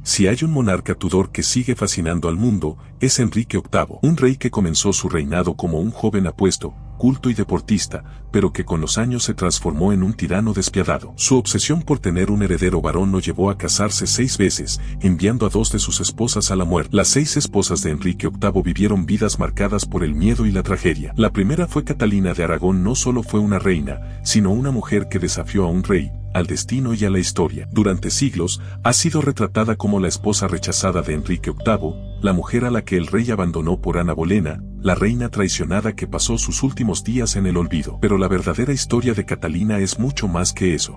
Si hay un monarca Tudor que sigue fascinando al mundo, es Enrique VIII, un rey que comenzó su reinado como un joven apuesto, culto y deportista, pero que con los años se transformó en un tirano despiadado. Su obsesión por tener un heredero varón lo llevó a casarse 6 veces, enviando a 2 de sus esposas a la muerte. Las 6 esposas de Enrique VIII vivieron vidas marcadas por el miedo y la tragedia. La primera fue Catalina de Aragón. No solo fue una reina, sino una mujer que desafió a un rey, al destino y a la historia. Durante siglos, ha sido retratada como la esposa rechazada de Enrique VIII, la mujer a la que el rey abandonó por Ana Bolena, la reina traicionada que pasó sus últimos días en el olvido. Pero la verdadera historia de Catalina es mucho más que eso.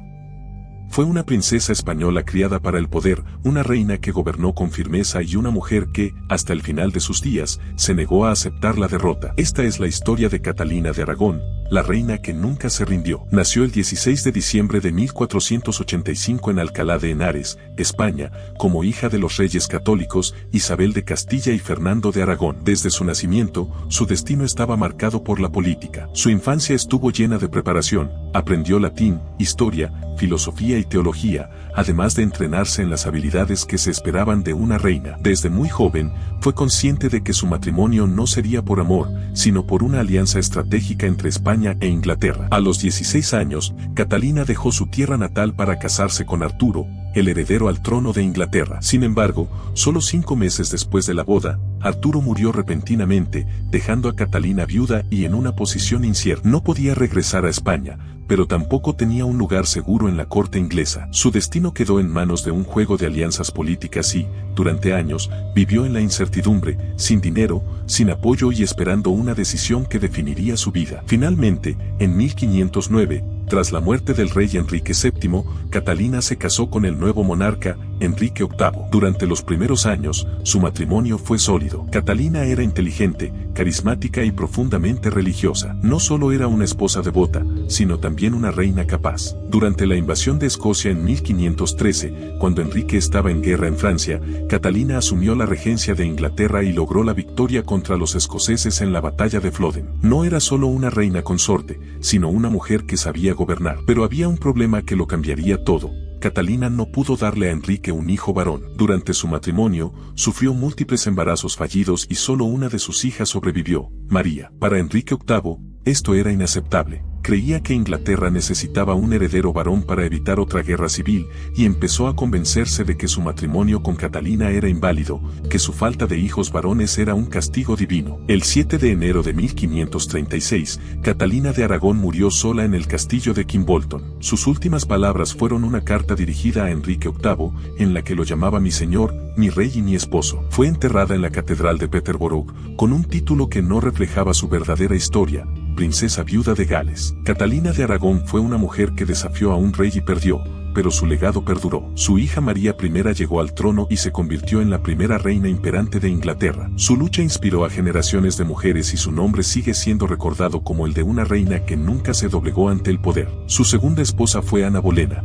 Fue una princesa española criada para el poder, una reina que gobernó con firmeza y una mujer que, hasta el final de sus días, se negó a aceptar la derrota. Esta es la historia de Catalina de Aragón, la reina que nunca se rindió. Nació el 16 de diciembre de 1485 en Alcalá de Henares, España, como hija de los reyes católicos Isabel de Castilla y Fernando de Aragón. Desde su nacimiento, su destino estaba marcado por la política. Su infancia estuvo llena de preparación, aprendió latín, historia, filosofía y teología, además de entrenarse en las habilidades que se esperaban de una reina. Desde muy joven, fue consciente de que su matrimonio no sería por amor, sino por una alianza estratégica entre España e Inglaterra. A los 16 años, Catalina dejó su tierra natal para casarse con Arturo, el heredero al trono de Inglaterra. Sin embargo, solo 5 meses después de la boda, Arturo murió repentinamente, dejando a Catalina viuda y en una posición incierta. No podía regresar a España, pero tampoco tenía un lugar seguro en la corte inglesa. Su destino quedó en manos de un juego de alianzas políticas y, durante años, vivió en la incertidumbre, sin dinero, sin apoyo y esperando una decisión que definiría su vida. Finalmente, en 1509, tras la muerte del rey Enrique VII, Catalina se casó con el nuevo monarca, Enrique VIII. Durante los primeros años, su matrimonio fue sólido. Catalina era inteligente, carismática y profundamente religiosa. No solo era una esposa devota, sino también una reina capaz. Durante la invasión de Escocia en 1513, cuando Enrique estaba en guerra en Francia, Catalina asumió la regencia de Inglaterra y logró la victoria contra los escoceses en la batalla de Flodden. No era solo una reina consorte, sino una mujer que sabía gobernar. Pero había un problema que lo cambiaría todo. Catalina no pudo darle a Enrique un hijo varón. Durante su matrimonio, sufrió múltiples embarazos fallidos y solo una de sus hijas sobrevivió, María. Para Enrique VIII, esto era inaceptable. Creía que Inglaterra necesitaba un heredero varón para evitar otra guerra civil, y empezó a convencerse de que su matrimonio con Catalina era inválido, que su falta de hijos varones era un castigo divino. El 7 de enero de 1536, Catalina de Aragón murió sola en el castillo de Kimbolton. Sus últimas palabras fueron una carta dirigida a Enrique VIII, en la que lo llamaba mi señor, mi rey y mi esposo. Fue enterrada en la catedral de Peterborough, con un título que no reflejaba su verdadera historia: princesa viuda de Gales. Catalina de Aragón fue una mujer que desafió a un rey y perdió, pero su legado perduró. Su hija María I llegó al trono y se convirtió en la primera reina imperante de Inglaterra. Su lucha inspiró a generaciones de mujeres y su nombre sigue siendo recordado como el de una reina que nunca se doblegó ante el poder. Su segunda esposa fue Ana Bolena,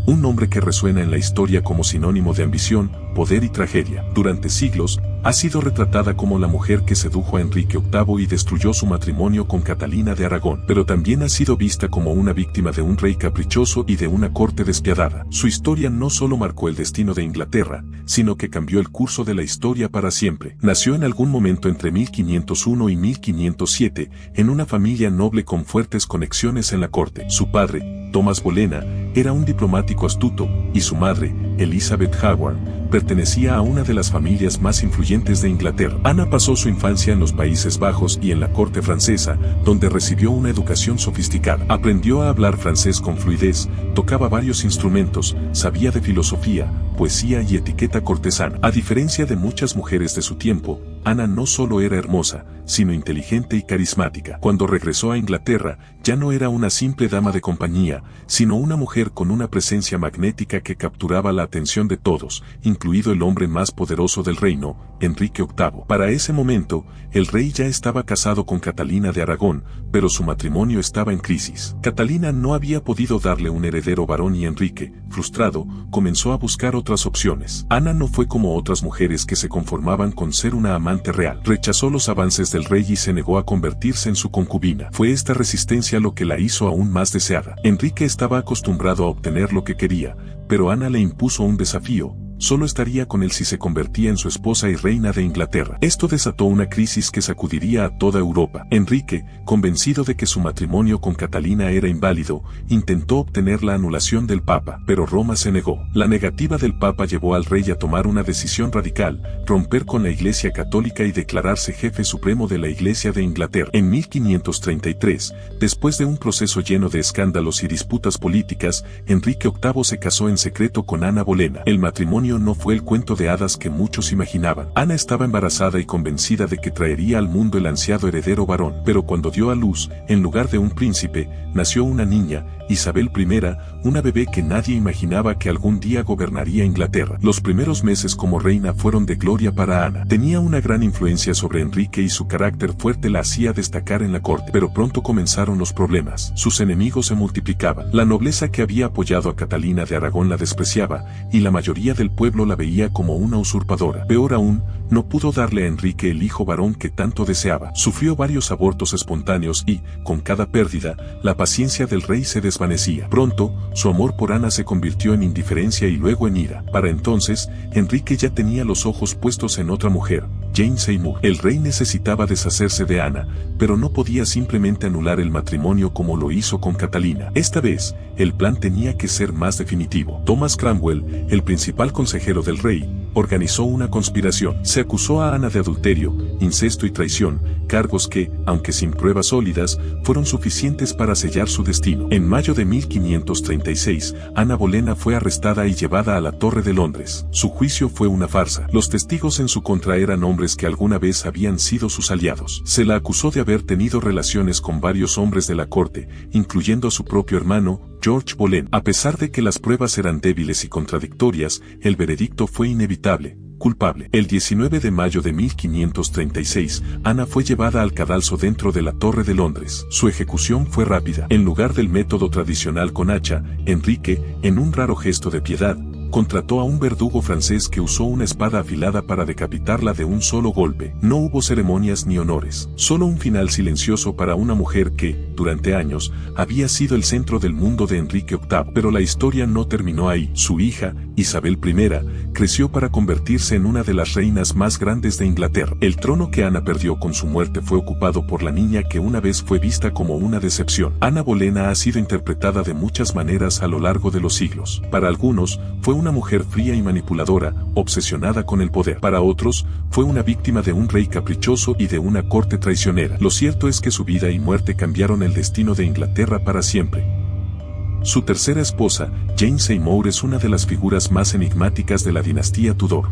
un nombre que resuena en la historia como sinónimo de ambición, poder y tragedia. Durante siglos, ha sido retratada como la mujer que sedujo a Enrique VIII y destruyó su matrimonio con Catalina de Aragón, pero también ha sido vista como una víctima de un rey caprichoso y de una corte despiadada. Su historia no solo marcó el destino de Inglaterra, sino que cambió el curso de la historia para siempre. Nació en algún momento entre 1501 y 1507, en una familia noble con fuertes conexiones en la corte. Su padre, Tomás Bolena, era un diplomático astuto, y su madre, Elizabeth Howard, pertenecía a una de las familias más influyentes de Inglaterra. Ana pasó su infancia en los Países Bajos y en la corte francesa, donde recibió una educación sofisticada. Aprendió a hablar francés con fluidez, tocaba varios instrumentos, sabía de filosofía, poesía y etiqueta cortesana. A diferencia de muchas mujeres de su tiempo, Ana no solo era hermosa, sino inteligente y carismática. Cuando regresó a Inglaterra, ya no era una simple dama de compañía, sino una mujer con una presencia magnética que capturaba la atención de todos, incluido el hombre más poderoso del reino, Enrique VIII. Para ese momento, el rey ya estaba casado con Catalina de Aragón, pero su matrimonio estaba en crisis. Catalina no había podido darle un heredero varón y Enrique, frustrado, comenzó a buscar otras opciones. Ana no fue como otras mujeres que se conformaban con ser una amante real. Rechazó los avances del rey y se negó a convertirse en su concubina. Fue esta resistencia lo que la hizo aún más deseada. Enrique estaba acostumbrado a obtener lo que quería, pero Ana le impuso un desafío: solo estaría con él si se convertía en su esposa y reina de Inglaterra. Esto desató una crisis que sacudiría a toda Europa. Enrique, convencido de que su matrimonio con Catalina era inválido, intentó obtener la anulación del Papa, pero Roma se negó. La negativa del Papa llevó al rey a tomar una decisión radical: romper con la Iglesia Católica y declararse jefe supremo de la Iglesia de Inglaterra. En 1533, después de un proceso lleno de escándalos y disputas políticas, Enrique VIII se casó en secreto con Ana Bolena. El matrimonio no fue el cuento de hadas que muchos imaginaban. Ana estaba embarazada y convencida de que traería al mundo el ansiado heredero varón, pero cuando dio a luz, en lugar de un príncipe, nació una niña, Isabel I, una bebé que nadie imaginaba que algún día gobernaría Inglaterra. Los primeros meses como reina fueron de gloria para Ana. Tenía una gran influencia sobre Enrique y su carácter fuerte la hacía destacar en la corte, pero pronto comenzaron los problemas. Sus enemigos se multiplicaban. La nobleza que había apoyado a Catalina de Aragón la despreciaba, y la mayoría del pueblo la veía como una usurpadora. Peor aún, no pudo darle a Enrique el hijo varón que tanto deseaba. Sufrió varios abortos espontáneos y, con cada pérdida, la paciencia del rey se desvanecía. Pronto, su amor por Ana se convirtió en indiferencia y luego en ira. Para entonces, Enrique ya tenía los ojos puestos en otra mujer, Jane Seymour. El rey necesitaba deshacerse de Ana, pero no podía simplemente anular el matrimonio como lo hizo con Catalina. Esta vez, el plan tenía que ser más definitivo. Thomas Cromwell, el principal consejero del rey, organizó una conspiración. Se acusó a Ana de adulterio, incesto y traición, cargos que, aunque sin pruebas sólidas, fueron suficientes para sellar su destino. En mayo de 1536, Ana Bolena fue arrestada y llevada a la Torre de Londres. Su juicio fue una farsa. Los testigos en su contra eran hombres que alguna vez habían sido sus aliados. Se la acusó de haber tenido relaciones con varios hombres de la corte, incluyendo a su propio hermano, George Boleyn. A pesar de que las pruebas eran débiles y contradictorias, el veredicto fue inevitable: culpable. El 19 de mayo de 1536, Ana fue llevada al cadalso dentro de la Torre de Londres. Su ejecución fue rápida. En lugar del método tradicional con hacha, Enrique, en un raro gesto de piedad, contrató a un verdugo francés que usó una espada afilada para decapitarla de un solo golpe. No hubo ceremonias ni honores, solo un final silencioso para una mujer que, durante años, había sido el centro del mundo de Enrique VIII. Pero la historia no terminó ahí. Su hija, Isabel I, creció para convertirse en una de las reinas más grandes de Inglaterra. El trono que Ana perdió con su muerte fue ocupado por la niña que una vez fue vista como una decepción. Ana Bolena ha sido interpretada de muchas maneras a lo largo de los siglos. Para algunos, fue una mujer fría y manipuladora, obsesionada con el poder. Para otros, fue una víctima de un rey caprichoso y de una corte traicionera. Lo cierto es que su vida y muerte cambiaron el destino de Inglaterra para siempre. Su tercera esposa, Jane Seymour, es una de las figuras más enigmáticas de la dinastía Tudor.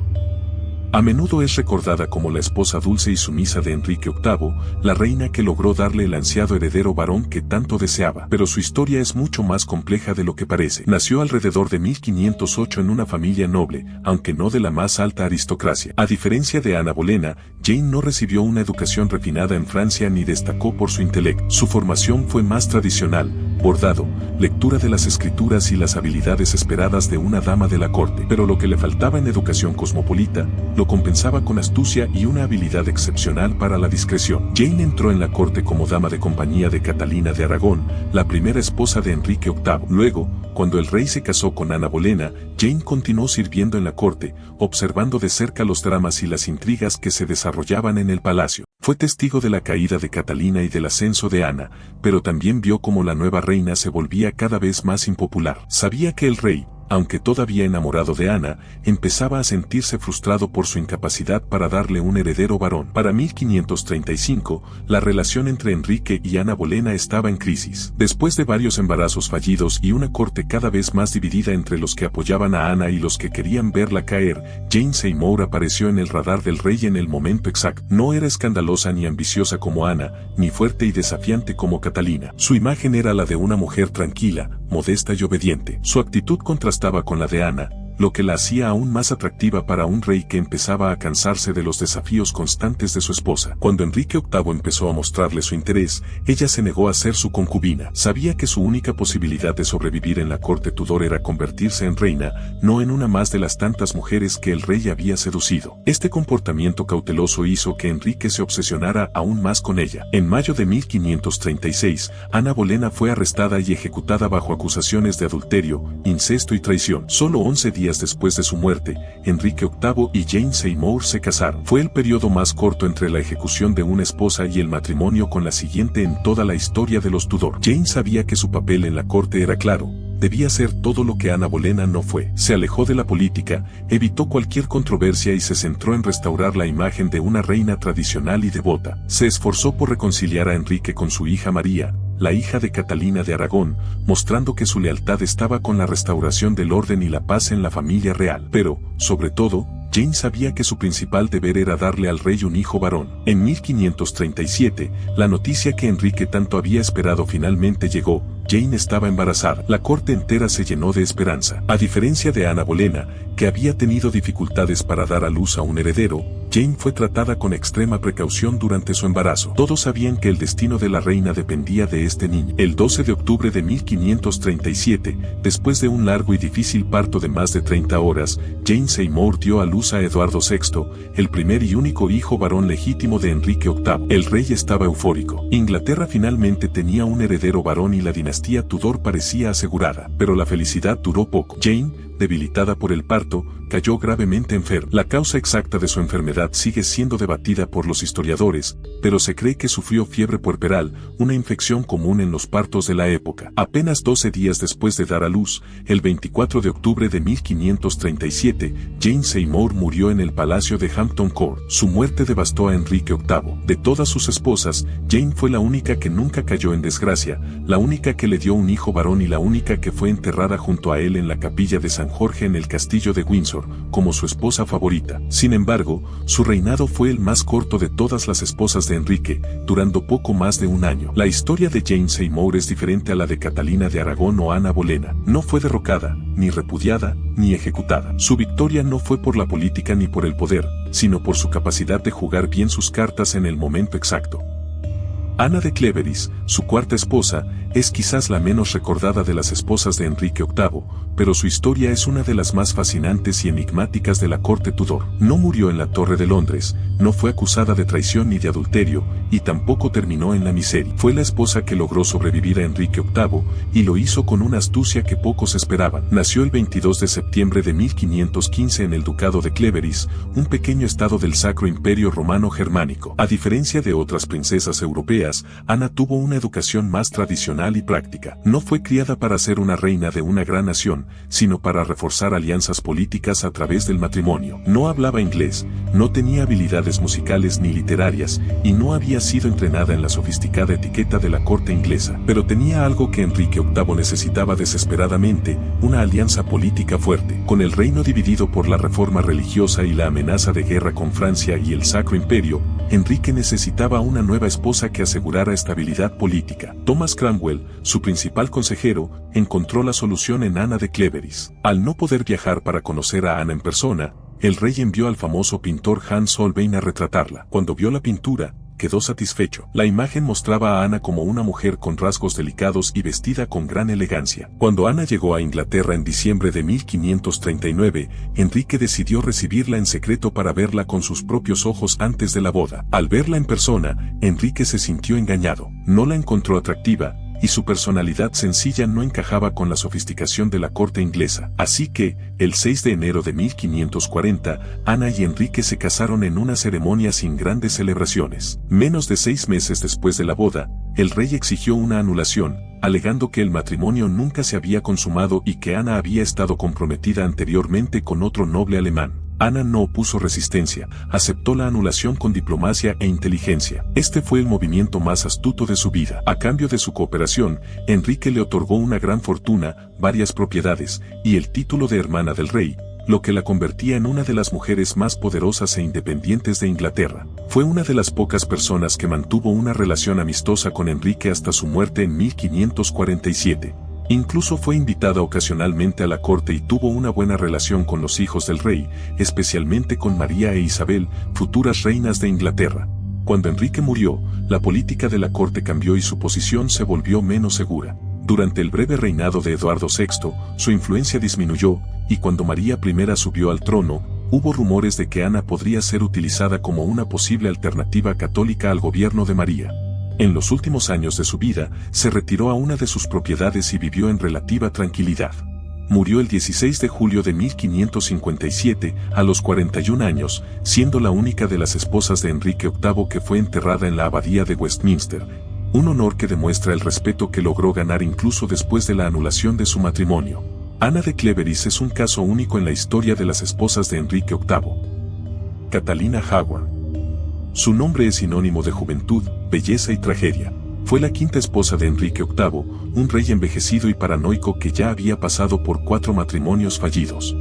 A menudo es recordada como la esposa dulce y sumisa de Enrique VIII, la reina que logró darle el ansiado heredero varón que tanto deseaba. Pero su historia es mucho más compleja de lo que parece. Nació alrededor de 1508 en una familia noble, aunque no de la más alta aristocracia. A diferencia de Ana Bolena, Jane no recibió una educación refinada en Francia ni destacó por su intelecto. Su formación fue más tradicional: bordado, lectura de las escrituras y las habilidades esperadas de una dama de la corte. Pero lo que le faltaba en educación cosmopolita, lo compensaba con astucia y una habilidad excepcional para la discreción. Jane entró en la corte como dama de compañía de Catalina de Aragón, la primera esposa de Enrique VIII. Luego, cuando el rey se casó con Ana Bolena, Jane continuó sirviendo en la corte, observando de cerca los dramas y las intrigas que se desarrollaban en el palacio. Fue testigo de la caída de Catalina y del ascenso de Ana, pero también vio cómo la nueva reina se volvía cada vez más impopular. Sabía que el rey, aunque todavía enamorado de Ana, empezaba a sentirse frustrado por su incapacidad para darle un heredero varón. Para 1535, la relación entre Enrique y Ana Bolena estaba en crisis. Después de varios embarazos fallidos y una corte cada vez más dividida entre los que apoyaban a Ana y los que querían verla caer, Jane Seymour apareció en el radar del rey en el momento exacto. No era escandalosa ni ambiciosa como Ana, ni fuerte y desafiante como Catalina. Su imagen era la de una mujer tranquila, modesta y obediente. Su actitud contrastaba con la de Ana, lo que la hacía aún más atractiva para un rey que empezaba a cansarse de los desafíos constantes de su esposa. Cuando Enrique VIII empezó a mostrarle su interés, ella se negó a ser su concubina. Sabía que su única posibilidad de sobrevivir en la corte Tudor era convertirse en reina, no en una más de las tantas mujeres que el rey había seducido. Este comportamiento cauteloso hizo que Enrique se obsesionara aún más con ella. En mayo de 1536, Ana Bolena fue arrestada y ejecutada bajo acusaciones de adulterio, incesto y traición. Solo 11 días días después de su muerte, Enrique VIII y Jane Seymour se casaron. Fue el periodo más corto entre la ejecución de una esposa y el matrimonio con la siguiente en toda la historia de los Tudor. Jane sabía que su papel en la corte era claro. Debía ser todo lo que Ana Bolena no fue. Se alejó de la política, evitó cualquier controversia y se centró en restaurar la imagen de una reina tradicional y devota. Se esforzó por reconciliar a Enrique con su hija María, la hija de Catalina de Aragón, mostrando que su lealtad estaba con la restauración del orden y la paz en la familia real. Pero, sobre todo, Jane sabía que su principal deber era darle al rey un hijo varón. En 1537, la noticia que Enrique tanto había esperado finalmente llegó. Jane estaba embarazada. La corte entera se llenó de esperanza. A diferencia de Ana Bolena, que había tenido dificultades para dar a luz a un heredero, Jane fue tratada con extrema precaución durante su embarazo. Todos sabían que el destino de la reina dependía de este niño. El 12 de octubre de 1537, después de un largo y difícil parto de más de 30 horas, Jane Seymour dio a luz a Eduardo VI, el primer y único hijo varón legítimo de Enrique VIII. El rey estaba eufórico. Inglaterra finalmente tenía un heredero varón y la dinastía Tudor parecía asegurada. Pero la felicidad duró poco. Jane, debilitada por el parto, cayó gravemente enferma. La causa exacta de su enfermedad sigue siendo debatida por los historiadores, pero se cree que sufrió fiebre puerperal, una infección común en los partos de la época. Apenas 12 días después de dar a luz, el 24 de octubre de 1537, Jane Seymour murió en el palacio de Hampton Court. Su muerte devastó a Enrique VIII. De todas sus esposas, Jane fue la única que nunca cayó en desgracia, la única que le dio un hijo varón y la única que fue enterrada junto a él en la capilla de San Jorge en el castillo de Windsor, como su esposa favorita. Sin embargo, su reinado fue el más corto de todas las esposas de Enrique, durando poco más de un año. La historia de Jane Seymour es diferente a la de Catalina de Aragón o Ana Bolena. No fue derrocada, ni repudiada, ni ejecutada. Su victoria no fue por la política ni por el poder, sino por su capacidad de jugar bien sus cartas en el momento exacto. Ana de Cleveris, su cuarta esposa, es quizás la menos recordada de las esposas de Enrique VIII, pero su historia es una de las más fascinantes y enigmáticas de la corte Tudor. No murió en la Torre de Londres, no fue acusada de traición ni de adulterio, y tampoco terminó en la miseria. Fue la esposa que logró sobrevivir a Enrique VIII, y lo hizo con una astucia que pocos esperaban. Nació el 22 de septiembre de 1515 en el Ducado de Cleveris, un pequeño estado del Sacro Imperio Romano Germánico. A diferencia de otras princesas europeas, Ana tuvo una educación más tradicional y práctica. No fue criada para ser una reina de una gran nación, sino para reforzar alianzas políticas a través del matrimonio. No hablaba inglés, no tenía habilidades musicales ni literarias, y no había sido entrenada en la sofisticada etiqueta de la corte inglesa. Pero tenía algo que Enrique VIII necesitaba desesperadamente, una alianza política fuerte. Con el reino dividido por la reforma religiosa y la amenaza de guerra con Francia y el Sacro Imperio, Enrique necesitaba una nueva esposa que asegurara estabilidad política. Thomas Cromwell, su principal consejero, encontró la solución en Ana de Cleveris. Al no poder viajar para conocer a Ana en persona, el rey envió al famoso pintor Hans Holbein a retratarla. Cuando vio la pintura, quedó satisfecho. La imagen mostraba a Ana como una mujer con rasgos delicados y vestida con gran elegancia. Cuando Ana llegó a Inglaterra en diciembre de 1539, Enrique decidió recibirla en secreto para verla con sus propios ojos antes de la boda. Al verla en persona, Enrique se sintió engañado. No la encontró atractiva, y su personalidad sencilla no encajaba con la sofisticación de la corte inglesa. Así que, el 6 de enero de 1540, Ana y Enrique se casaron en una ceremonia sin grandes celebraciones. Menos de 6 meses después de la boda, el rey exigió una anulación, alegando que el matrimonio nunca se había consumado y que Ana había estado comprometida anteriormente con otro noble alemán. Ana no opuso resistencia, aceptó la anulación con diplomacia e inteligencia. Este fue el movimiento más astuto de su vida. A cambio de su cooperación, Enrique le otorgó una gran fortuna, varias propiedades, y el título de hermana del rey, lo que la convertía en una de las mujeres más poderosas e independientes de Inglaterra. Fue una de las pocas personas que mantuvo una relación amistosa con Enrique hasta su muerte en 1547. Incluso fue invitada ocasionalmente a la corte y tuvo una buena relación con los hijos del rey, especialmente con María e Isabel, futuras reinas de Inglaterra. Cuando Enrique murió, la política de la corte cambió y su posición se volvió menos segura. Durante el breve reinado de Eduardo VI, su influencia disminuyó, y cuando María I subió al trono, hubo rumores de que Ana podría ser utilizada como una posible alternativa católica al gobierno de María. En los últimos años de su vida, se retiró a una de sus propiedades y vivió en relativa tranquilidad. Murió el 16 de julio de 1557, a los 41 años, siendo la única de las esposas de Enrique VIII que fue enterrada en la abadía de Westminster, un honor que demuestra el respeto que logró ganar incluso después de la anulación de su matrimonio. Ana de Cleveris es un caso único en la historia de las esposas de Enrique VIII. Catalina Howard. Su nombre es sinónimo de juventud, belleza y tragedia. Fue la quinta esposa de Enrique VIII, un rey envejecido y paranoico que ya había pasado por 4 matrimonios fallidos.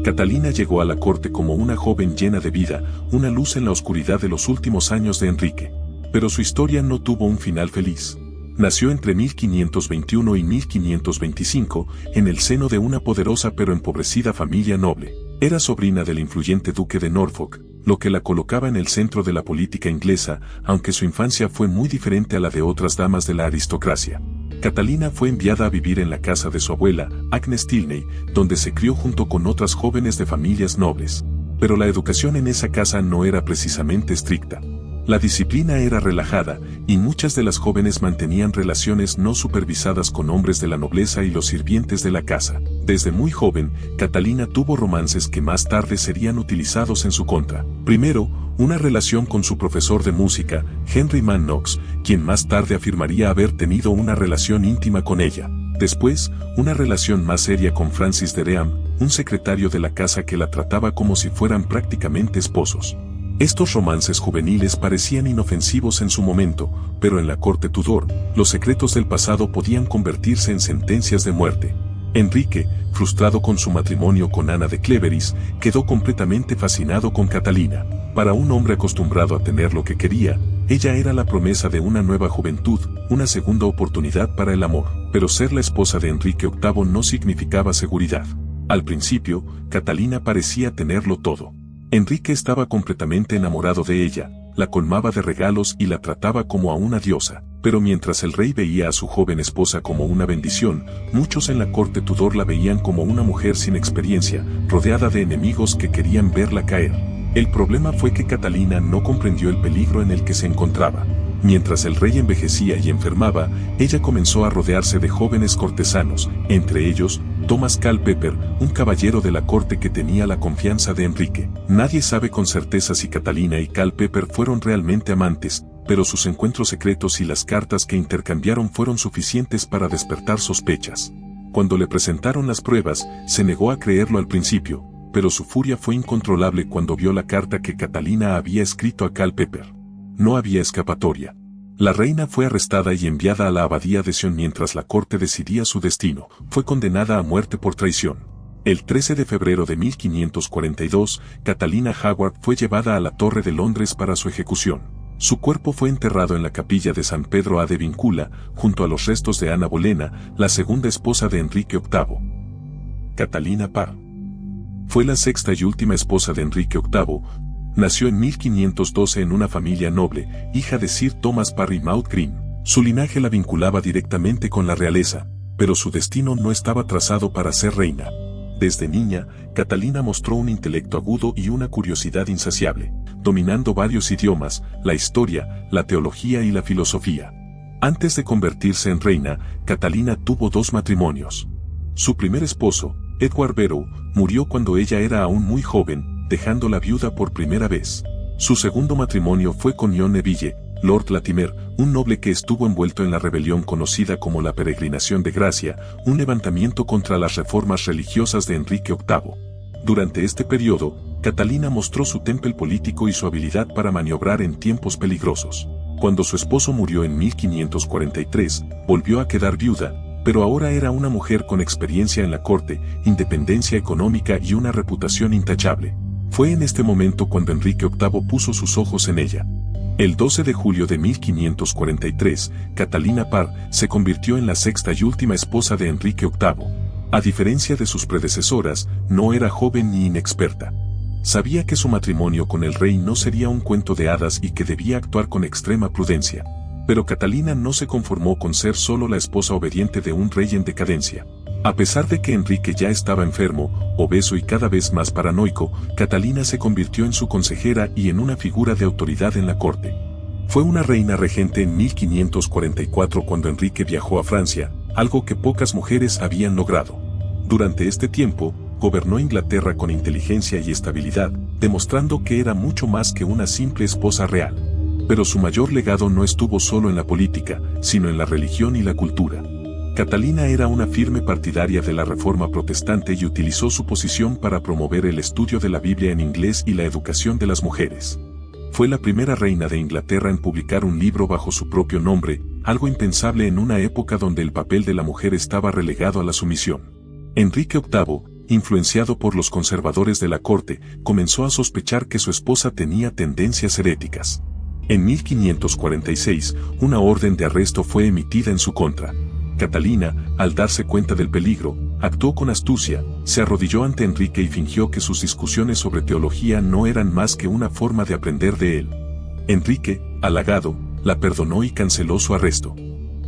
Catalina llegó a la corte como una joven llena de vida, una luz en la oscuridad de los últimos años de Enrique. Pero su historia no tuvo un final feliz. Nació entre 1521 y 1525, en el seno de una poderosa pero empobrecida familia noble. Era sobrina del influyente duque de Norfolk, lo que la colocaba en el centro de la política inglesa, aunque su infancia fue muy diferente a la de otras damas de la aristocracia. Catalina fue enviada a vivir en la casa de su abuela, Agnes Tilney, donde se crió junto con otras jóvenes de familias nobles. Pero la educación en esa casa no era precisamente estricta. La disciplina era relajada, y muchas de las jóvenes mantenían relaciones no supervisadas con hombres de la nobleza y los sirvientes de la casa. Desde muy joven, Catalina tuvo romances que más tarde serían utilizados en su contra. Primero, una relación con su profesor de música, Henry Mann Knox, quien más tarde afirmaría haber tenido una relación íntima con ella. Después, una relación más seria con Francis Dereham, un secretario de la casa que la trataba como si fueran prácticamente esposos. Estos romances juveniles parecían inofensivos en su momento, pero en la corte Tudor, los secretos del pasado podían convertirse en sentencias de muerte. Enrique, frustrado con su matrimonio con Ana de Cleveris, quedó completamente fascinado con Catalina. Para un hombre acostumbrado a tener lo que quería, ella era la promesa de una nueva juventud, una segunda oportunidad para el amor. Pero ser la esposa de Enrique VIII no significaba seguridad. Al principio, Catalina parecía tenerlo todo. Enrique estaba completamente enamorado de ella, la colmaba de regalos y la trataba como a una diosa. Pero mientras el rey veía a su joven esposa como una bendición, muchos en la corte Tudor la veían como una mujer sin experiencia, rodeada de enemigos que querían verla caer. El problema fue que Catalina no comprendió el peligro en el que se encontraba. Mientras el rey envejecía y enfermaba, ella comenzó a rodearse de jóvenes cortesanos, entre ellos, Thomas Culpeper, un caballero de la corte que tenía la confianza de Enrique. Nadie sabe con certeza si Catalina y Culpeper fueron realmente amantes, pero sus encuentros secretos y las cartas que intercambiaron fueron suficientes para despertar sospechas. Cuando le presentaron las pruebas, se negó a creerlo al principio, pero su furia fue incontrolable cuando vio la carta que Catalina había escrito a Culpeper. No había escapatoria. La reina fue arrestada y enviada a la abadía de Sion mientras la corte decidía su destino. Fue condenada a muerte por traición. El 13 de febrero de 1542, Catalina Howard fue llevada a la Torre de Londres para su ejecución. Su cuerpo fue enterrado en la capilla de San Pedro ad Vincula, junto a los restos de Ana Bolena, la segunda esposa de Enrique VIII. Catalina Parr. Fue la sexta y última esposa de Enrique VIII. Nació en 1512 en una familia noble, hija de Sir Thomas Parr y Maud Green. Su linaje la vinculaba directamente con la realeza, pero su destino no estaba trazado para ser reina. Desde niña, Catalina mostró un intelecto agudo y una curiosidad insaciable, dominando varios idiomas, la historia, la teología y la filosofía. Antes de convertirse en reina, Catalina tuvo 2 matrimonios. Su primer esposo, Edward Barrow, murió cuando ella era aún muy joven, dejándola viuda por primera vez. Su segundo matrimonio fue con John Neville, Lord Latimer, un noble que estuvo envuelto en la rebelión conocida como la Peregrinación de Gracia, un levantamiento contra las reformas religiosas de Enrique VIII. Durante este periodo, Catalina mostró su temple político y su habilidad para maniobrar en tiempos peligrosos. Cuando su esposo murió en 1543, volvió a quedar viuda, pero ahora era una mujer con experiencia en la corte, independencia económica y una reputación intachable. Fue en este momento cuando Enrique VIII puso sus ojos en ella. El 12 de julio de 1543, Catalina Parr se convirtió en la sexta y última esposa de Enrique VIII. A diferencia de sus predecesoras, no era joven ni inexperta. Sabía que su matrimonio con el rey no sería un cuento de hadas y que debía actuar con extrema prudencia. Pero Catalina no se conformó con ser solo la esposa obediente de un rey en decadencia. A pesar de que Enrique ya estaba enfermo, obeso y cada vez más paranoico, Catalina se convirtió en su consejera y en una figura de autoridad en la corte. Fue una reina regente en 1544 cuando Enrique viajó a Francia, algo que pocas mujeres habían logrado. Durante este tiempo, gobernó Inglaterra con inteligencia y estabilidad, demostrando que era mucho más que una simple esposa real. Pero su mayor legado no estuvo solo en la política, sino en la religión y la cultura. Catalina era una firme partidaria de la Reforma protestante y utilizó su posición para promover el estudio de la Biblia en inglés y la educación de las mujeres. Fue la primera reina de Inglaterra en publicar un libro bajo su propio nombre, algo impensable en una época donde el papel de la mujer estaba relegado a la sumisión. Enrique VIII, influenciado por los conservadores de la corte, comenzó a sospechar que su esposa tenía tendencias heréticas. En 1546, una orden de arresto fue emitida en su contra. Catalina, al darse cuenta del peligro, actuó con astucia, se arrodilló ante Enrique y fingió que sus discusiones sobre teología no eran más que una forma de aprender de él. Enrique, halagado, la perdonó y canceló su arresto.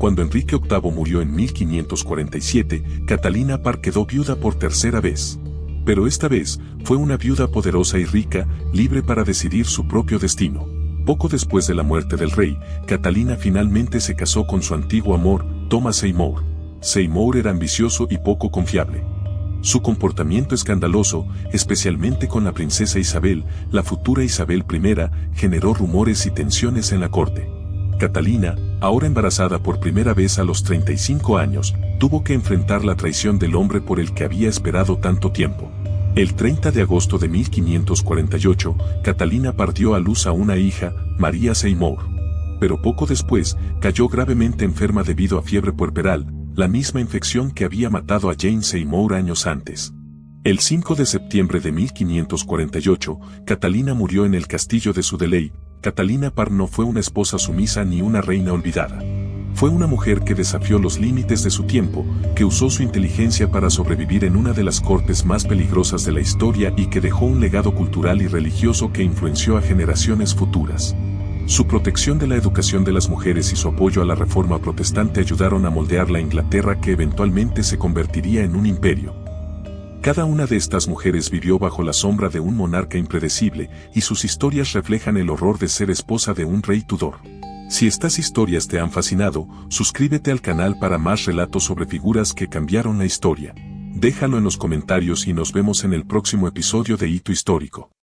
Cuando Enrique VIII murió en 1547, Catalina Parr quedó viuda por tercera vez. Pero esta vez, fue una viuda poderosa y rica, libre para decidir su propio destino. Poco después de la muerte del rey, Catalina finalmente se casó con su antiguo amor, Thomas Seymour. Seymour era ambicioso y poco confiable. Su comportamiento escandaloso, especialmente con la princesa Isabel, la futura Isabel I, generó rumores y tensiones en la corte. Catalina, ahora embarazada por primera vez a los 35 años, tuvo que enfrentar la traición del hombre por el que había esperado tanto tiempo. El 30 de agosto de 1548, Catalina Parr dio a luz a una hija, María Seymour. Pero poco después, cayó gravemente enferma debido a fiebre puerperal, la misma infección que había matado a Jane Seymour años antes. El 5 de septiembre de 1548, Catalina murió en el castillo de Sudeley. Catalina Parr no fue una esposa sumisa ni una reina olvidada. Fue una mujer que desafió los límites de su tiempo, que usó su inteligencia para sobrevivir en una de las cortes más peligrosas de la historia y que dejó un legado cultural y religioso que influenció a generaciones futuras. Su protección de la educación de las mujeres y su apoyo a la Reforma protestante ayudaron a moldear la Inglaterra que eventualmente se convertiría en un imperio. Cada una de estas mujeres vivió bajo la sombra de un monarca impredecible, y sus historias reflejan el horror de ser esposa de un rey Tudor. Si estas historias te han fascinado, suscríbete al canal para más relatos sobre figuras que cambiaron la historia. Déjalo en los comentarios y nos vemos en el próximo episodio de Hito Histórico.